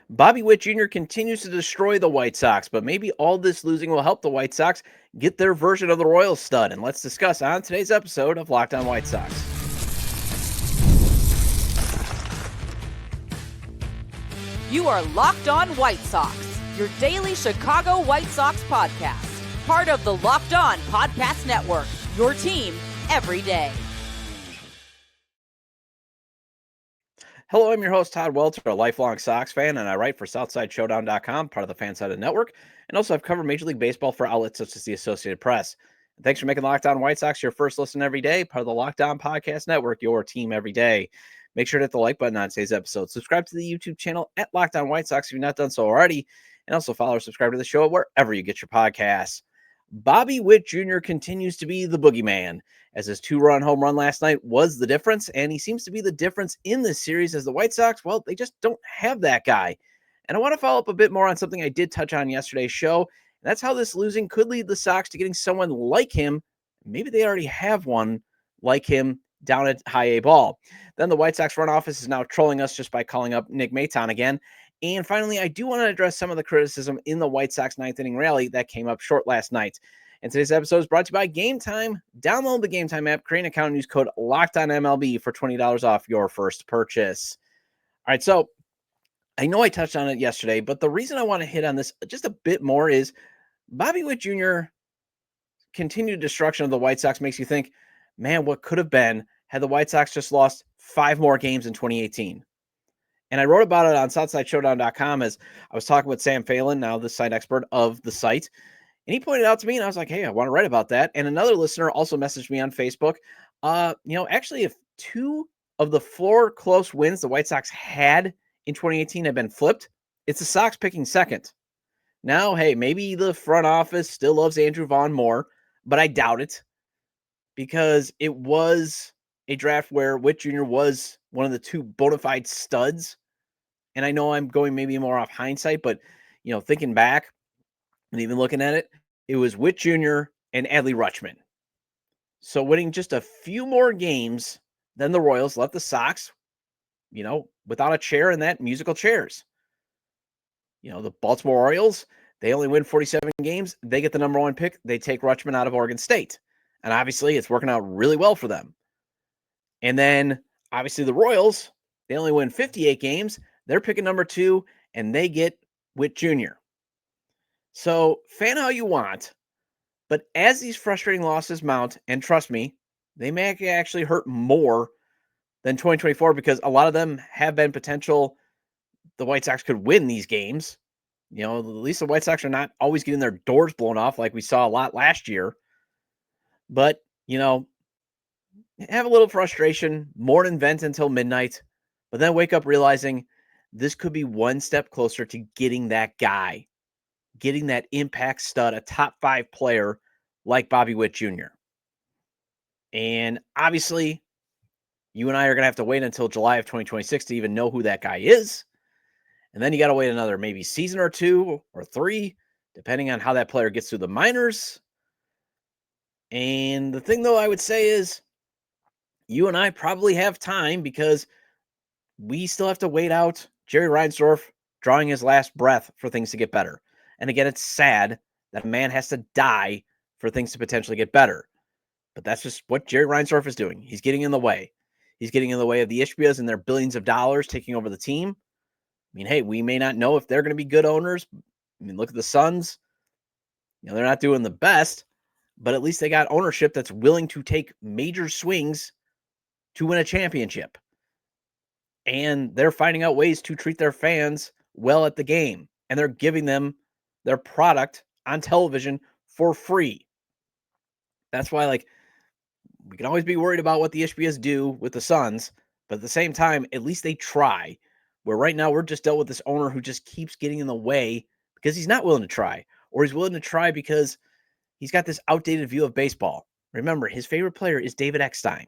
Bobby Witt Jr. continues to destroy the White Sox, but maybe all this losing will help the White Sox get their version of the Royals stud. And let's discuss on today's episode of Locked On White Sox. You are Locked On White Sox, your daily Chicago White Sox podcast. Part of the Locked On Podcast Network, your team every day. Hello, I'm your host, Todd Welter, a lifelong Sox fan, and I write for SouthsideShowdown.com, part of the Fansided Network, and also I've covered Major League Baseball for outlets such as the Associated Press. And thanks for making Locked On White Sox your first listen every day, part of the Locked On Podcast Network, your team every day. Make sure to hit the like button on today's episode. Subscribe to the YouTube channel at Locked On White Sox if you've not done so already, and also follow or subscribe to the show wherever you get your podcasts. Bobby Witt Jr. continues to be the boogeyman, as his two-run home run last night was the difference, and he seems to be the difference in this series as the White Sox, well, they just don't have that guy. And I want to follow up a bit more on something I did touch on yesterday's show, and that's how this losing could lead the Sox to getting someone like him. Maybe they already have one like him down at high A ball. Then the White Sox front office is now trolling us just by calling up Nick Maton again. And finally, I do want to address some of the criticism in the White Sox ninth inning rally that came up short last night. And today's episode is brought to you by Game Time. Download the Game Time app, create an account, and use code LOCKEDONMLB for $20 off your first purchase. All right, so I know I touched on it yesterday, but the reason I want to hit on this just a bit more is Bobby Witt Jr. continued destruction of the White Sox makes you think, man, what could have been had the White Sox just lost 5 more games in 2018? And I wrote about it on SouthsideShowdown.com as I was talking with Sam Phelan, now the site expert of the site. And he pointed out to me, and I was like, hey, I want to write about that. And another listener also messaged me on Facebook. Actually, if 2 of the 4 close wins the White Sox had in 2018 have been flipped, it's the Sox picking second. Now, hey, maybe the front office still loves Andrew Vaughn more, but I doubt it because it was a draft where Witt Jr. was one of the 2 bona fide studs. And I know I'm going maybe more off hindsight, but, thinking back, and even looking at it, it was Witt Jr. and Adley Rutschman. So winning just a few more games than the Royals left the Sox, without a chair in that musical chairs. The Baltimore Orioles, they only win 47 games. They get the number 1 pick. They take Rutschman out of Oregon State. And obviously, it's working out really well for them. And then, obviously, the Royals, they only win 58 games. They're picking number 2, and they get Witt Jr. So, fan how you want, but as these frustrating losses mount, and trust me, they may actually hurt more than 2024 because a lot of them have been potential the White Sox could win these games. At least the White Sox are not always getting their doors blown off like we saw a lot last year. But, have a little frustration, mourn and vent until midnight, but then wake up realizing this could be one step closer to getting that guy. Getting that impact stud, a top 5 player like Bobby Witt Jr. And obviously, you and I are going to have to wait until July of 2026 to even know who that guy is. And then you got to wait another maybe season or 2 or 3, depending on how that player gets through the minors. And the thing, though, I would say is you and I probably have time because we still have to wait out Jerry Reinsdorf drawing his last breath for things to get better. And again, it's sad that a man has to die for things to potentially get better. But that's just what Jerry Reinsdorf is doing. He's getting in the way. He's getting in the way of the Ishbias and their billions of dollars taking over the team. I mean, hey, we may not know if they're going to be good owners. I mean, look at the Suns. They're not doing the best, but at least they got ownership that's willing to take major swings to win a championship. And they're finding out ways to treat their fans well at the game. And they're giving them their product on television for free. That's why, we can always be worried about what the Ishbias do with the Suns, but at the same time, at least they try. Where right now we're just dealt with this owner who just keeps getting in the way because he's not willing to try, or he's willing to try because he's got this outdated view of baseball. Remember, his favorite player is David Eckstein.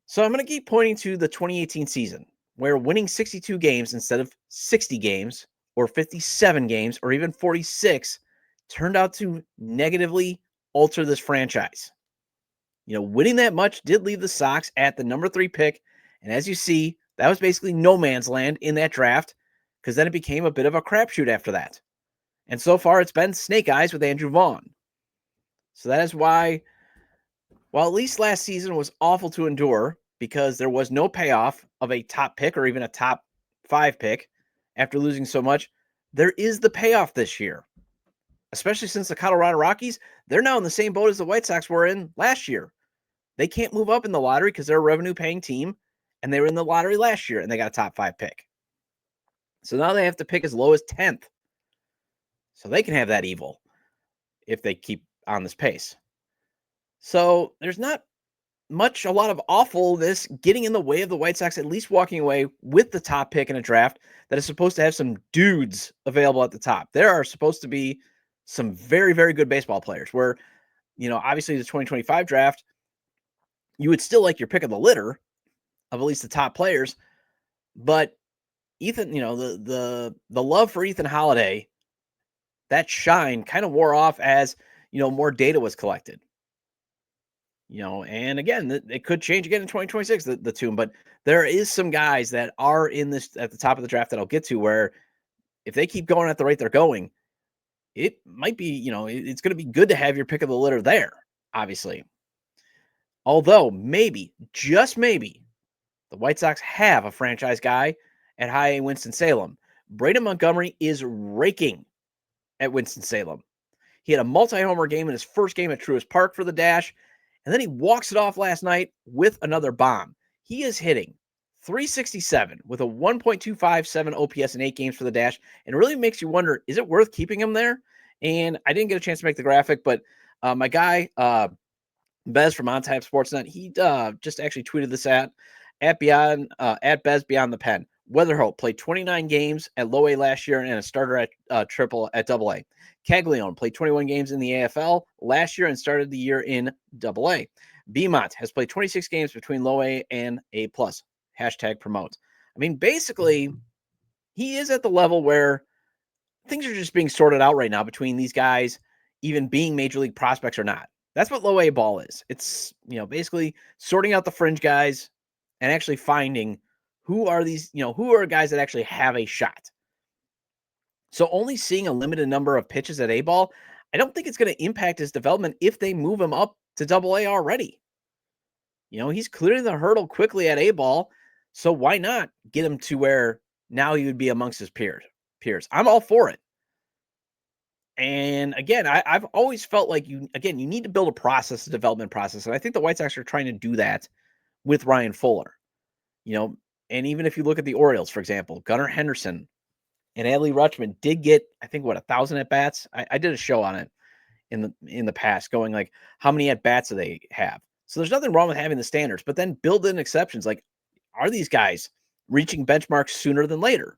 So I'm going to keep pointing to the 2018 season, where winning 62 games instead of 60 games, or 57 games, or even 46, turned out to negatively alter this franchise. Winning that much did leave the Sox at the number 3 pick. And as you see, that was basically no man's land in that draft because then it became a bit of a crapshoot after that. And so far, it's been snake eyes with Andrew Vaughn. So that is why, while at least last season was awful to endure because there was no payoff of a top pick or even a top 5 pick after losing so much, there is the payoff this year, especially since the Colorado Rockies, they're now in the same boat as the White Sox were in last year. They can't move up in the lottery because they're a revenue-paying team, and they were in the lottery last year, and they got a top 5 pick. So now they have to pick as low as 10th. So they can have that evil if they keep on this pace. So there's not a lot of awfulness getting in the way of the White Sox at least walking away with the top pick in a draft that is supposed to have some dudes available at the top. There are supposed to be some very, very good baseball players where, obviously the 2025 draft, you would still like your pick of the litter of at least the top players, but Ethan, the love for Ethan Holiday, that shine kind of wore off as, more data was collected. And again, it could change again in 2026, the tune, but there is some guys that are in this at the top of the draft that I'll get to where if they keep going at the rate they're going, it might be, it's going to be good to have your pick of the litter there, obviously. Although maybe, just maybe, the White Sox have a franchise guy at high A Winston-Salem. Braden Montgomery is raking at Winston-Salem. He had a multi-homer game in his first game at Truist Park for the Dash, and then he walks it off last night with another bomb. He is hitting .367 with a 1.257 OPS in 8 games for the Dash, and it really makes you wonder, is it worth keeping him there? And I didn't get a chance to make the graphic, but my guy, Bez from On Tap Sportsnet, he just actually tweeted this at Bez Beyond the Pen. Weatherhope played 29 games at low A last year and a starter at triple at double A. Caglianone played 21 games in the AFL last year and started the year in double A. Beaumont has played 26 games between low A and A+. #promote. I mean, basically, he is at the level where things are just being sorted out right now between these guys, even being major league prospects or not. That's what low A ball is. It's, basically sorting out the fringe guys and actually finding who are these, who are guys that actually have a shot. So only seeing a limited number of pitches at A ball, I don't think it's going to impact his development if they move him up to double A already. He's clearing the hurdle quickly at A ball. So why not get him to where now he would be amongst his peers? I'm all for it. And again, I've always felt like you need to build a process, a development process. And I think the White Sox are trying to do that with Ryan Fuller. And even if you look at the Orioles, for example, Gunnar Henderson and Adley Rutschman did get, I think, 1,000 at bats. I did a show on it in the past, going like, how many at bats do they have? So there's nothing wrong with having the standards, but then build in exceptions. Like, are these guys reaching benchmarks sooner than later?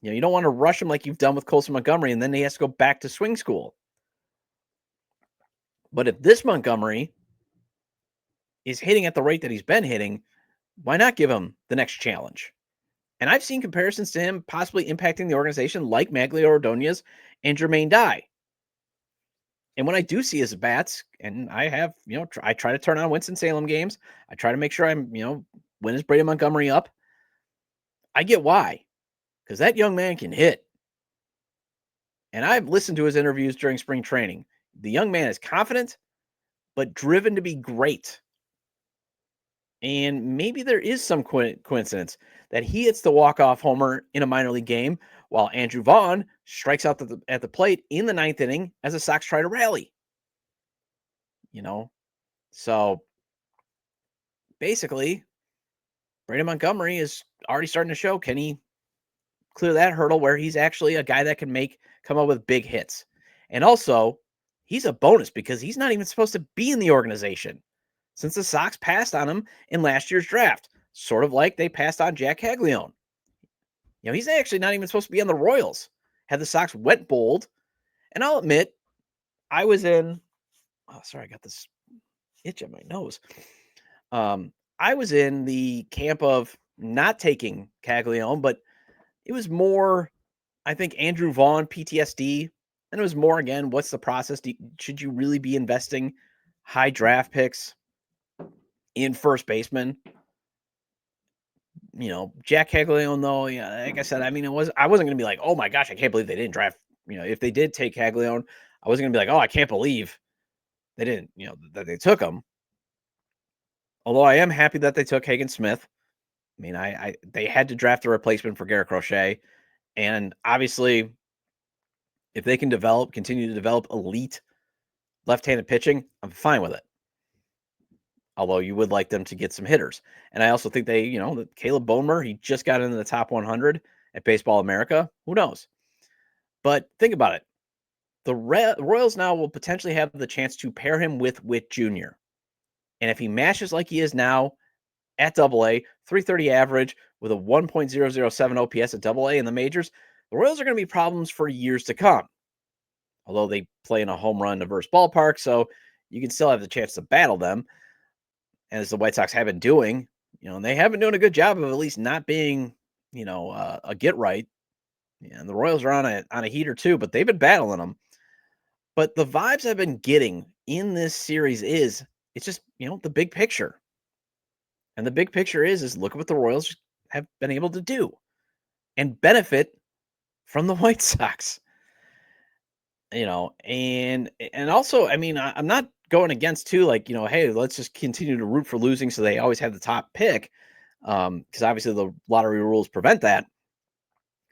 You don't want to rush him like you've done with Colson Montgomery, and then he has to go back to swing school. But if this Montgomery is hitting at the rate that he's been hitting, why not give him the next challenge? And I've seen comparisons to him possibly impacting the organization like Magglio Ordonez and Jermaine Dye. And when I do see his bats, and I have, I try to turn on Winston-Salem games. I try to make sure I'm, when is Braden Montgomery up? I get why. Because that young man can hit. And I've listened to his interviews during spring training. The young man is confident, but driven to be great. And maybe there is some coincidence that he hits the walk-off homer in a minor league game while Andrew Vaughn strikes out at the plate in the 9th inning as the Sox try to rally. So basically, Braden Montgomery is already starting to show, can he clear that hurdle where he's actually a guy that can come up with big hits. And also, he's a bonus because he's not even supposed to be in the organization since the Sox passed on him in last year's draft, sort of like they passed on Jac Caglianone. He's actually not even supposed to be on the Royals. Had the Sox went bold, and I'll admit, I was in, I got this itch on my nose. I was in the camp of not taking Caglianone, but it was more, I think, Andrew Vaughn PTSD, and it was more, again, what's the process? Should you really be investing high draft picks in first baseman? Jac Caglianone, though, like I said, I mean, I wasn't going to be like, oh my gosh, I can't believe they didn't draft. If they did take Caglianone, I wasn't going to be like, oh, I can't believe they didn't, that they took him. Although I am happy that they took Hagen Smith. I mean, they had to draft a replacement for Garrett Crochet, and obviously, if they can continue to develop elite left-handed pitching, I'm fine with it. Although you would like them to get some hitters. And I also think that Caleb Boehmer, he just got into the top 100 at Baseball America. Who knows? But think about it. The Royals now will potentially have the chance to pair him with Witt Jr. And if he mashes like he is now at Double-A, 330 average with a 1.007 OPS at Double-A in the majors, the Royals are going to be problems for years to come. Although they play in a home run diverse ballpark, so you can still have the chance to battle them, as the White Sox have been doing. And they have been doing a good job of at least not being, a get right. And the Royals are on a heater too, but they've been battling them. But the vibes I've been getting in this series it's just, the big picture. And the big picture is look at what the Royals have been able to do and benefit from the White Sox. And also, I mean, I'm not going against too, like, hey, let's just continue to root for losing so they always have the top pick. Because obviously the lottery rules prevent that.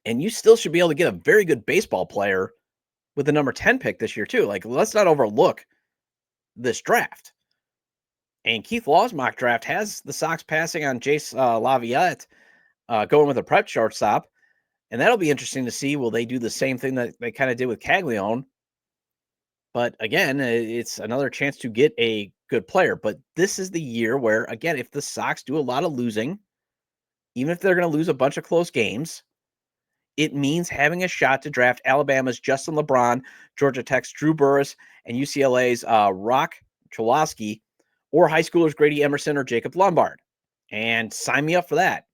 And you still should be able to get a very good baseball player with the number 10 pick this year, too. Like, let's not overlook this draft. And Keith Law's mock draft has the Sox passing on Jace Laviette, going with a prep shortstop. And that'll be interesting to see. Will they do the same thing that they kind of did with Caglianone? But again, it's another chance to get a good player. But this is the year where, again, if the Sox do a lot of losing, even if they're going to lose a bunch of close games, it means having a shot to draft Alabama's Justin LeBron, Georgia Tech's Drew Burris, and UCLA's Rock Cholowski, or high schoolers Grady Emerson or Jacob Lombard. And sign me up for that,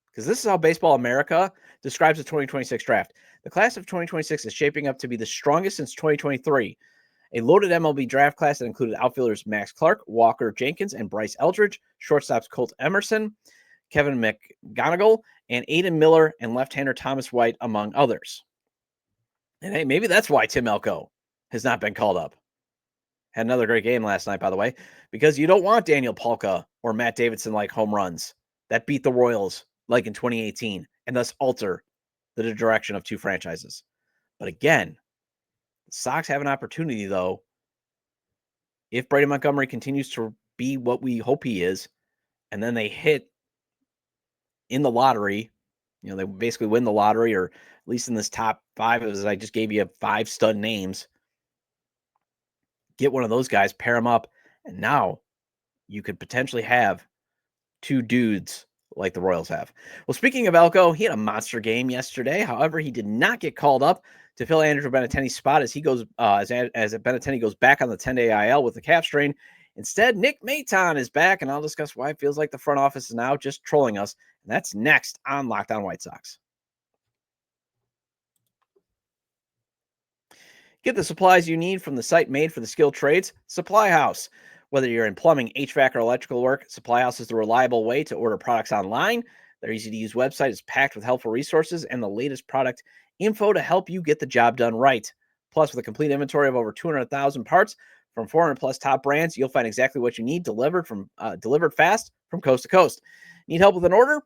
because this is how Baseball America describes the 2026 draft. The class of 2026 is shaping up to be the strongest since 2023. A loaded MLB draft class that included outfielders Max Clark, Walker Jenkins, and Bryce Eldridge, shortstops Colt Emerson, Kevin McGonigal, and Aiden Miller, and left-hander Thomas White, among others. And hey, maybe that's why Tim Elko has not been called up. Had another great game last night, by the way, because you don't want Daniel Palka or Matt Davidson like home runs that beat the Royals like in 2018 and thus alter the direction of two franchises. But again, the Sox have an opportunity, though, if Braden Montgomery continues to be what we hope he is, and then they hit in the lottery, they basically win the lottery, or at least in this top 5, as I just gave you 5 stud names, get one of those guys, pair them up, and now you could potentially have 2 dudes like the Royals have. Well, speaking of Elko, he had a monster game yesterday. However, he did not get called up to fill Andrew Benintendi's spot as he goes as Benintendi goes back on the 10-day IL with the calf strain. Instead, Nick Maton is back, and I'll discuss why it feels like the front office is now just trolling us. And that's next on Locked On White Sox. Get the supplies you need from the site made for the skilled trades, Supply House. Whether you're in plumbing, HVAC, or electrical work, Supply House is the reliable way to order products online. Their easy-to-use website is packed with helpful resources and the latest product info to help you get the job done right. Plus, with a complete inventory of over 200,000 parts from 400-plus top brands, you'll find exactly what you need delivered fast from coast to coast. Need help with an order?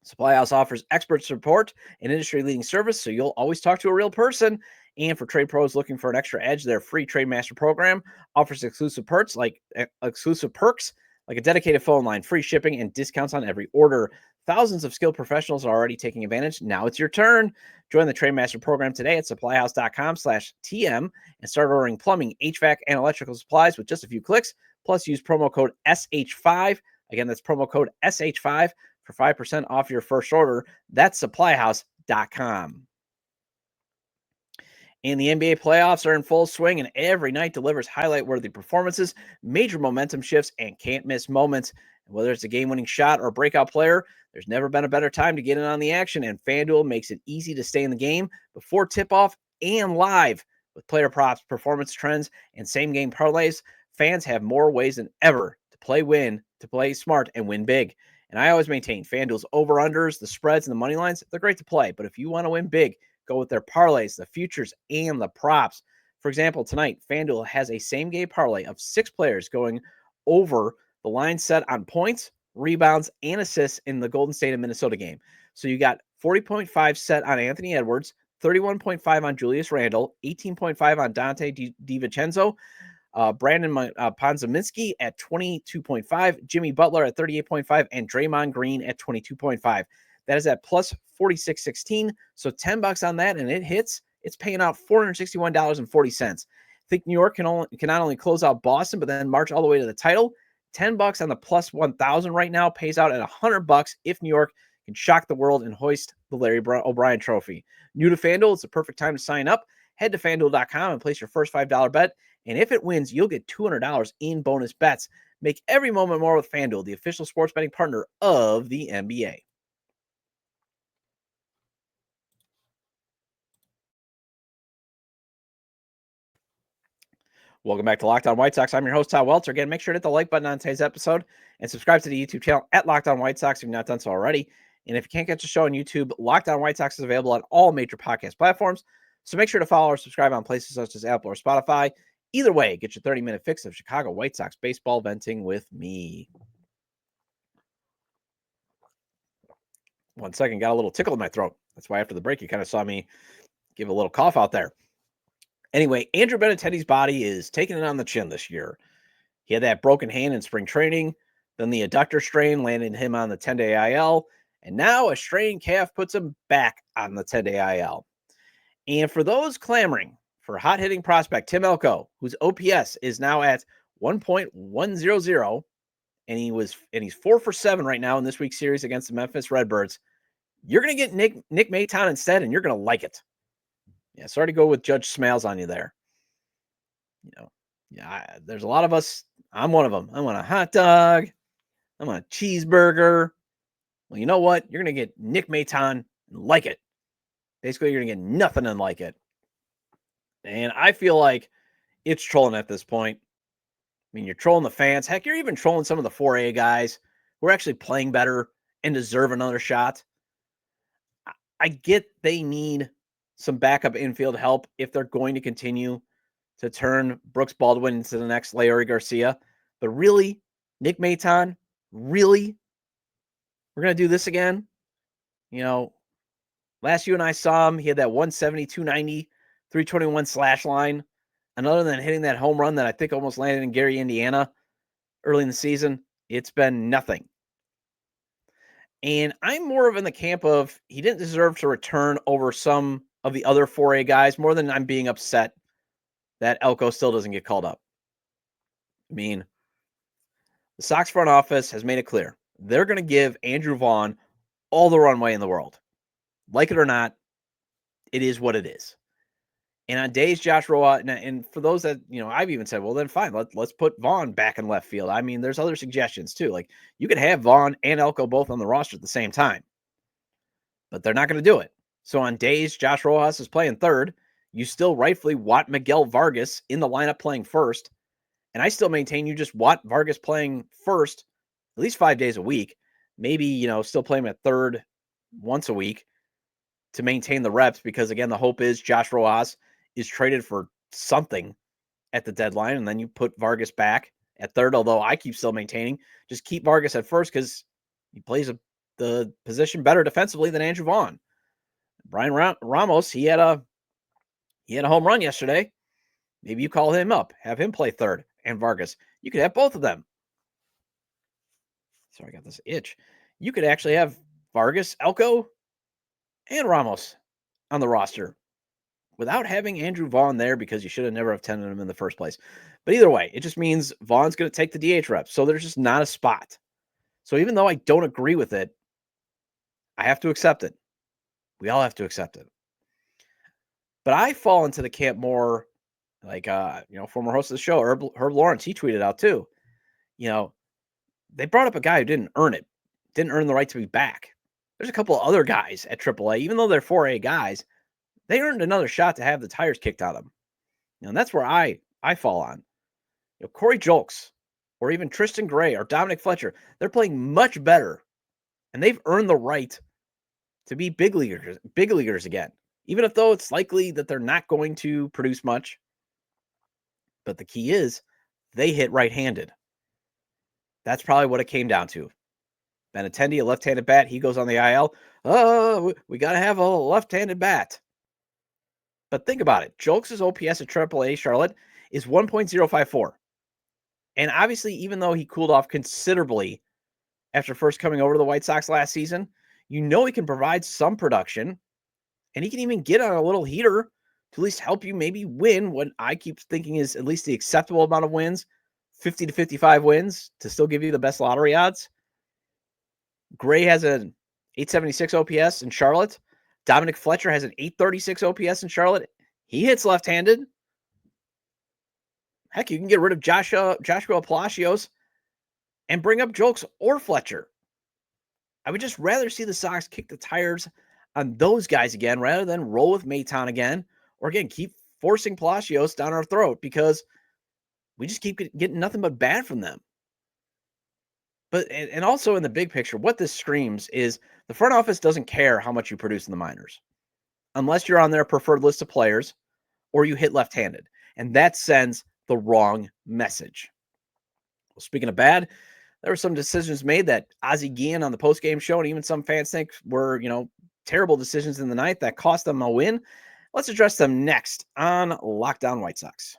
Supply House offers expert support and industry-leading service, so you'll always talk to a real person. And for trade pros looking for an extra edge, their free Trade Master program offers exclusive perks like a dedicated phone line, free shipping, and discounts on every order. Thousands of skilled professionals are already taking advantage. Now it's your turn. Join the Trade Master program today at supplyhouse.com/TM and start ordering plumbing, HVAC, and electrical supplies with just a few clicks. Plus, use promo code SH5. Again, that's promo code SH5 for 5% off your first order. That's supplyhouse.com. And the NBA playoffs are in full swing, and every night delivers highlight-worthy performances, major momentum shifts, and can't-miss moments. And whether it's a game-winning shot or a breakout player, there's never been a better time to get in on the action, and FanDuel makes it easy to stay in the game before tip-off and live. With player props, performance trends, and same-game parlays, fans have more ways than ever to play smart, and win big. And I always maintain FanDuel's over-unders, the spreads, and the money lines, they're great to play. But if you want to win big, go with their parlays, the futures, and the props. For example, tonight, FanDuel has a same-game parlay of 6 players going over the line set on points, rebounds, and assists in the Golden State and Minnesota game. So you got 40.5 set on Anthony Edwards, 31.5 on Julius Randle, 18.5 on Dante DiVincenzo, Brandon Ponzaminski at 22.5, Jimmy Butler at 38.5, and Draymond Green at 22.5. That is at plus 46.16. So $10 on that, and it hits. It's paying out $461.40. I think New York can not only close out Boston, but then march all the way to the title. $10 on the plus 1,000 right now pays out at $100 if New York can shock the world and hoist the Larry O'Brien Trophy. New to FanDuel, it's the perfect time to sign up. Head to FanDuel.com and place your first $5 bet. And if it wins, you'll get $200 in bonus bets. Make every moment more with FanDuel, the official sports betting partner of the NBA. Welcome back to Locked On White Sox. I'm your host, Todd Welter. Again, make sure to hit the like button on today's episode and subscribe to the YouTube channel at Locked On White Sox if you've not done so already. And if you can't catch the show on YouTube, Locked On White Sox is available on all major podcast platforms. So make sure to follow or subscribe on places such as Apple or Spotify. Either way, get your 30-minute fix of Chicago White Sox baseball venting with me. 1 second, got a little tickle in my throat. That's why after the break, you kind of saw me give a little cough out there. Anyway, Andrew Benintendi's body is taking it on the chin this year. He had that broken hand in spring training. Then the adductor strain landed him on the 10-day IL. And now a strained calf puts him back on the 10-day IL. And for those clamoring for hot-hitting prospect Tim Elko, whose OPS is now at 1.100, and he's 4 for 7 right now in this week's series against the Memphis Redbirds, you're going to get Nick Maton instead, and you're going to like it. Yeah, sorry to go with Judge Smails on you there. There's a lot of us. I'm one of them. I want a hot dog. I want a cheeseburger. Well, you know what? You're going to get Nick Maton and like it. Basically, you're going to get nothing and like it. And I feel like it's trolling at this point. I mean, you're trolling the fans. Heck, you're even trolling some of the 4A guys who are actually playing better and deserve another shot. I get they need some backup infield help if they're going to continue to turn Brooks Baldwin into the next Leury Garcia. But really, Nick Maton, really? We're going to do this again? Last you and I saw him, he had that 170, 290, 321 slash line. And other than hitting that home run that I think almost landed in Gary, Indiana early in the season, it's been nothing. And I'm more of in the camp of he didn't deserve to return over some of the other 4A guys more than I'm being upset that Elko still doesn't get called up. I mean, the Sox front office has made it clear. They're going to give Andrew Vaughn all the runway in the world. Like it or not, it is what it is. And on days Josh Roa, and for those that, I've even said, well, then fine, let's put Vaughn back in left field. I mean, there's other suggestions too. Like you could have Vaughn and Elko both on the roster at the same time, but they're not going to do it. So on days Josh Rojas is playing third, you still rightfully want Miguel Vargas in the lineup playing first. And I still maintain you just want Vargas playing first at least 5 days a week. Maybe, still play him at third once a week to maintain the reps because, again, the hope is Josh Rojas is traded for something at the deadline, and then you put Vargas back at third, although I keep still maintaining just keep Vargas at first because he plays the position better defensively than Andrew Vaughn. Brian Ramos, he had a home run yesterday. Maybe you call him up, have him play third, and Vargas. You could have both of them. So I got this itch. You could actually have Vargas, Elko, and Ramos on the roster without having Andrew Vaughn there because you should have never have tended him in the first place. But either way, it just means Vaughn's going to take the DH reps. So there's just not a spot. So even though I don't agree with it, I have to accept it. We all have to accept it. But I fall into the camp more like, former host of the show, Herb Lawrence, he tweeted out too. They brought up a guy who didn't earn it, didn't earn the right to be back. There's a couple of other guys at AAA, even though they're 4A guys, they earned another shot to have the tires kicked out of them. And that's where I fall on. Corey Julks or even Tristan Gray or Dominic Fletcher, they're playing much better and they've earned the right to be big leaguers again, even if though it's likely that they're not going to produce much. But the key is they hit right-handed. That's probably what it came down to. Benintendi, a left-handed bat, he goes on the IL. Oh, we got to have a left-handed bat. But think about it. Julks' OPS at AAA Charlotte is 1.054. And obviously, even though he cooled off considerably after first coming over to the White Sox last season, you know he can provide some production, and he can even get on a little heater to at least help you maybe win what I keep thinking is at least the acceptable amount of wins, 50 to 55 wins, to still give you the best lottery odds. Gray has an 876 OPS in Charlotte. Dominic Fletcher has an 836 OPS in Charlotte. He hits left-handed. Heck, you can get rid of Joshua Palacios and bring up Julks or Fletcher. I would just rather see the Sox kick the tires on those guys again rather than roll with Maton again, or again, keep forcing Palacios down our throat because we just keep getting nothing but bad from them. But, and also in the big picture, what this screams is the front office doesn't care how much you produce in the minors, unless you're on their preferred list of players or you hit left-handed. And that sends the wrong message. Well, speaking of bad, there were some decisions made that Ozzie Guillen on the postgame show, and even some fans think were, terrible decisions in the night that cost them a win. Let's address them next on Lockdown White Sox.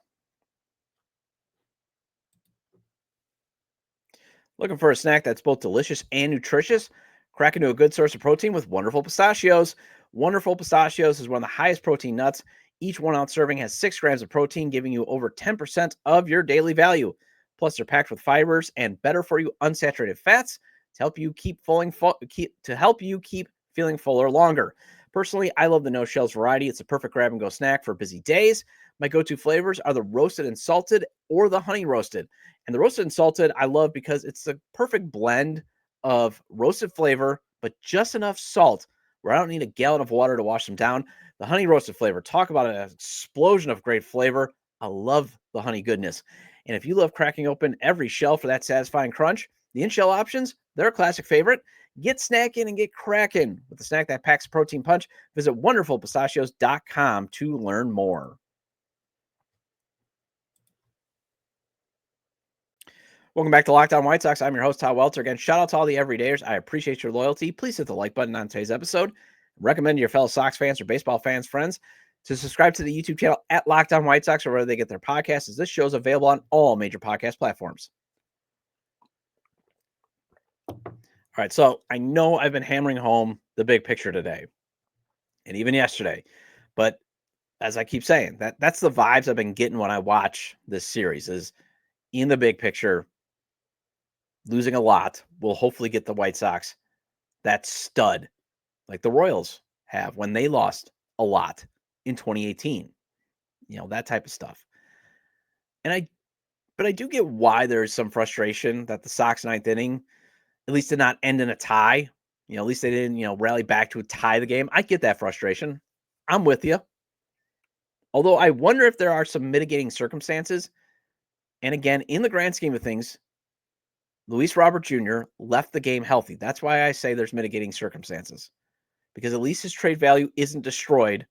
Looking for a snack that's both delicious and nutritious? Crack into a good source of protein with Wonderful Pistachios. Wonderful Pistachios is one of the highest protein nuts. Each 1 ounce serving has 6 grams of protein, giving you over 10% of your daily value. Plus, they're packed with fibers and better for you unsaturated fats to help you keep feeling fuller longer. Personally, I love the no shells variety. It's a perfect grab and go snack for busy days. My go-to flavors are the roasted and salted or the honey roasted. And the roasted and salted I love because it's the perfect blend of roasted flavor, but just enough salt where I don't need a gallon of water to wash them down. The honey roasted flavor, talk about an explosion of great flavor. I love the honey goodness. And if you love cracking open every shell for that satisfying crunch, the in-shell options, they're a classic favorite. Get snacking and get cracking with the snack that packs a protein punch. Visit wonderfulpistachios.com to learn more. Welcome back to Lockdown White Sox. I'm your host, Todd Welter. Again, shout out to all the everydayers. I appreciate your loyalty. Please hit the like button on today's episode. Recommend to your fellow Sox fans or baseball fans, friends, to subscribe to the YouTube channel at Lockdown White Sox or wherever they get their podcasts, as this show is available on all major podcast platforms. All right, so I know I've been hammering home the big picture today and even yesterday, but as I keep saying, that's the vibes I've been getting when I watch this series is in the big picture, losing a lot will hopefully get the White Sox that stud like the Royals have when they lost a lot in 2018, that type of stuff. But I do get why there's some frustration that the Sox ninth inning at least did not end in a tie. At least they didn't, rally back to tie the game. I get that frustration. I'm with you. Although I wonder if there are some mitigating circumstances. And again, in the grand scheme of things, Luis Robert Jr. left the game healthy. That's why I say there's mitigating circumstances. Because at least his trade value isn't destroyed.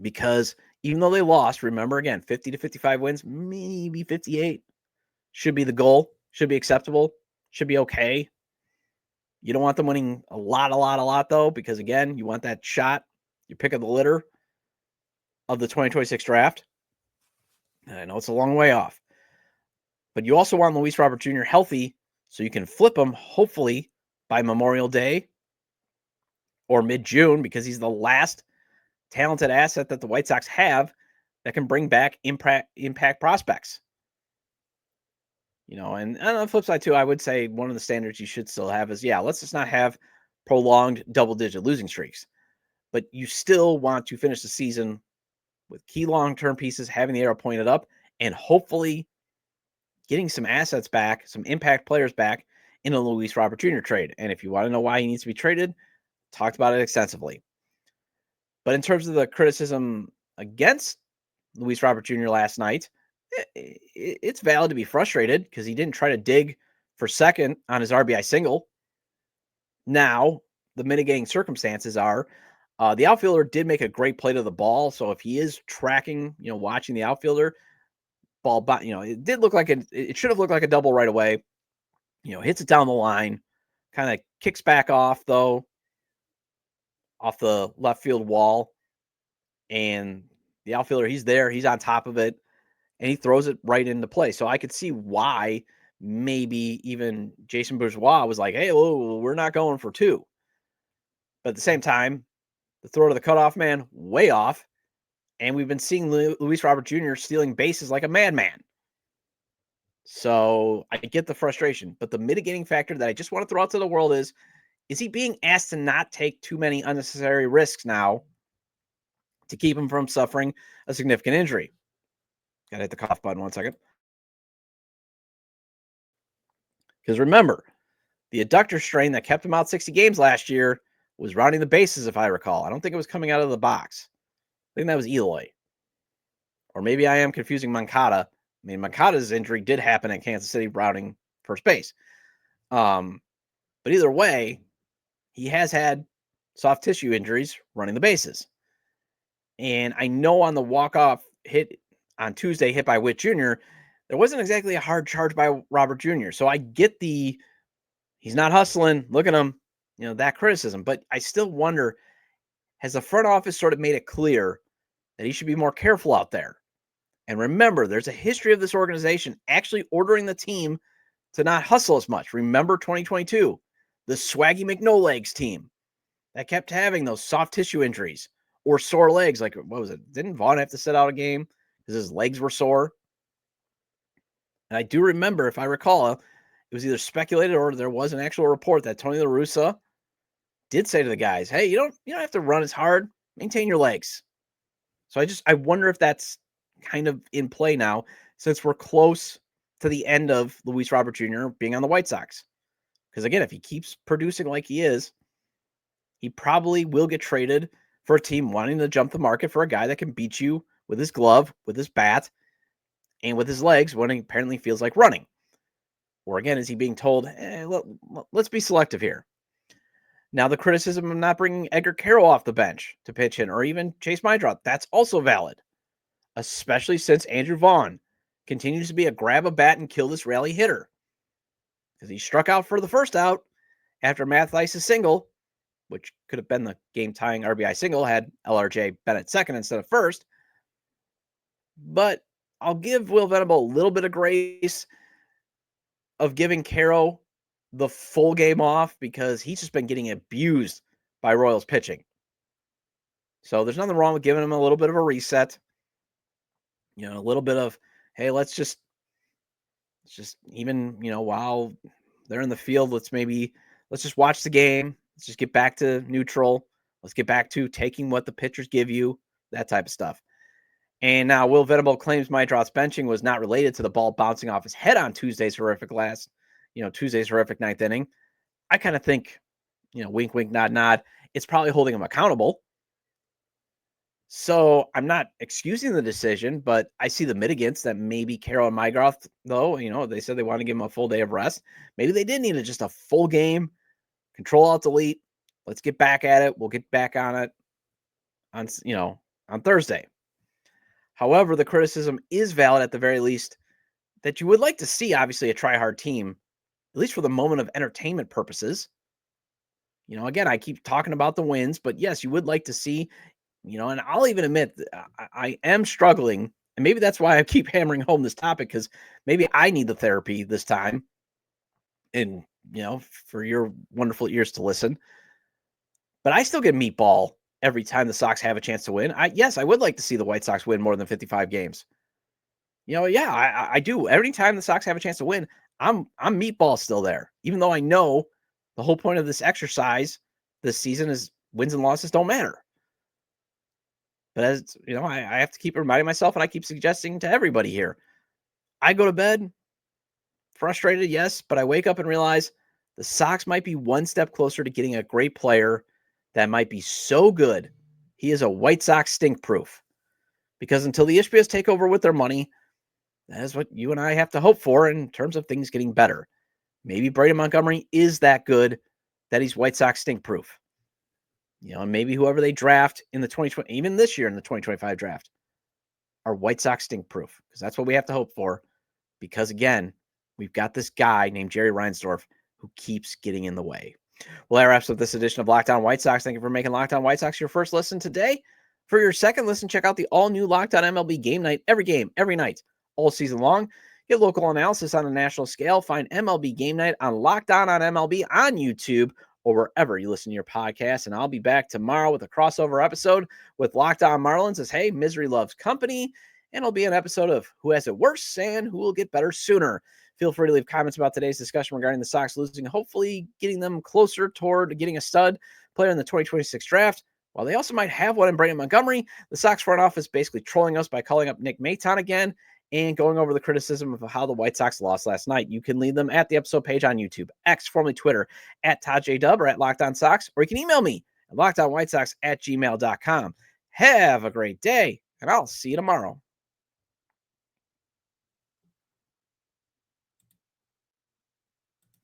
Because even though they lost, remember again, 50 to 55 wins, maybe 58. Should be the goal, should be acceptable, should be okay. You don't want them winning a lot, though, because, again, you want that shot, your pick of the litter of the 2026 draft. And I know it's a long way off. But you also want Luis Robert Jr. healthy so you can flip him, hopefully, by Memorial Day or mid-June, because he's the last talented asset that the White Sox have that can bring back impact prospects. And on the flip side, too, I would say one of the standards you should still have is, let's just not have prolonged double-digit losing streaks. But you still want to finish the season with key long-term pieces, having the arrow pointed up, and hopefully getting some assets back, some impact players back in a Luis Robert Jr. trade. And if you want to know why he needs to be traded, talked about it extensively. But in terms of the criticism against Luis Robert Jr. last night, it's valid to be frustrated because he didn't try to dig for second on his RBI single. Now, the mitigating circumstances are the outfielder did make a great play to the ball. So if he is tracking, watching the outfielder, ball, it did look like it should have looked like a double right away. Hits it down the line, kind of kicks back off, though, off the left field wall. And the outfielder, he's there, he's on top of it, and he throws it right into play. So I could see why maybe even Jason Bourgeois was like, hey, whoa, we're not going for two. But at the same time, the throw to the cutoff man, way off. And we've been seeing Luis Robert Jr. stealing bases like a madman. So I get the frustration. But the mitigating factor that I just want to throw out to the world is he being asked to not take too many unnecessary risks now to keep him from suffering a significant injury? Got to hit the cough button 1 second. Because remember, the adductor strain that kept him out 60 games last year was rounding the bases, if I recall. I don't think it was coming out of the box. I think that was Eloy. Or maybe I am confusing Moncada. I mean, Moncada's injury did happen at Kansas City rounding first base. But either way, he has had soft tissue injuries running the bases. And I know on the walk-off hit on Tuesday, hit by Witt Jr., there wasn't exactly a hard charge by Robert Jr. So I get he's not hustling. Look at him, that criticism. But I still wonder, has the front office sort of made it clear that he should be more careful out there? And remember, there's a history of this organization actually ordering the team to not hustle as much. Remember 2022, the Swaggy McNolegs team that kept having those soft tissue injuries or sore legs. Like, what was it? Didn't Vaughn have to sit out a game because his legs were sore? And I do remember, if I recall, it was either speculated or there was an actual report that Tony La Russa did say to the guys, hey, you don't have to run as hard. Maintain your legs. So I wonder if that's kind of in play now, since we're close to the end of Luis Robert Jr. being on the White Sox. Because again, if he keeps producing like he is, he probably will get traded for a team wanting to jump the market for a guy that can beat you with his glove, with his bat, and with his legs when he apparently feels like running. Or again, is he being told, let's be selective here? Now, the criticism of not bringing Edgar Carroll off the bench to pitch in, or even Chase Meidroth, that's also valid, especially since Andrew Vaughn continues to be a grab a bat and kill this rally hitter. Because he struck out for the first out after Matt Theis's single, which could have been the game-tying RBI single had LRJ been at second instead of first. But I'll give Will Venable a little bit of grace of giving Carroll the full game off because he's just been getting abused by Royals pitching. So there's nothing wrong with giving him a little bit of a reset. A little bit of, hey, let's just even, while they're in the field, let's just watch the game. Let's just get back to neutral. Let's get back to taking what the pitchers give you, that type of stuff. And now Will Venable claims Meidroth's benching was not related to the ball bouncing off his head on Tuesday's horrific ninth inning. I kind of think, wink, wink, nod, nod. It's probably holding him accountable. So I'm not excusing the decision, but I see the mitigants that maybe Carroll and Meidroth, though, they said they want to give him a full day of rest. Maybe they did need just a full game, control alt delete. Let's get back at it. We'll get back on it on Thursday. However, the criticism is valid at the very least that you would like to see, obviously, a try-hard team, at least for the moment of entertainment purposes. Again, I keep talking about the wins, but yes, you would like to see, and I'll even admit I am struggling, and maybe that's why I keep hammering home this topic, because maybe I need the therapy this time, and, for your wonderful ears to listen. But I still get meatball every time the Sox have a chance to win. I would like to see the White Sox win more than 55 games. I do. Every time the Sox have a chance to win, I'm meatball still there. Even though I know the whole point of this exercise this season is wins and losses don't matter. But as I have to keep reminding myself, and I keep suggesting to everybody here, I go to bed frustrated, yes, but I wake up and realize the Sox might be one step closer to getting a great player that might be so good, he is a White Sox stink proof. Because until the Ishbias take over with their money, that is what you and I have to hope for in terms of things getting better. Maybe Braden Montgomery is that good that he's White Sox stink proof. And maybe whoever they draft in the 2020, even this year in the 2025 draft, are White Sox stink proof, because that's what we have to hope for. Because again, we've got this guy named Jerry Reinsdorf who keeps getting in the way. Well, that wraps up this edition of Locked On White Sox. Thank you for making Locked On White Sox your first listen today. For your second listen, check out the all-new Locked On MLB Game Night. Every game, every night, all season long. Get local analysis on a national scale. Find MLB Game Night on Locked On MLB on YouTube or wherever you listen to your podcast. And I'll be back tomorrow with a crossover episode with Locked On Marlins as, hey, misery loves company. And it'll be an episode of Who Has It Worse and Who Will Get Better Sooner. Feel free to leave comments about today's discussion regarding the Sox losing, hopefully getting them closer toward getting a stud player in the 2026 draft. While they also might have one in Braden Montgomery, the Sox front office basically trolling us by calling up Nick Maton again and going over the criticism of how the White Sox lost last night. You can leave them at the episode page on YouTube, X, formerly Twitter, at Todd J. Dub or at Locked On Sox, or you can email me at lockedonwhitesox@gmail.com. Have a great day, and I'll see you tomorrow.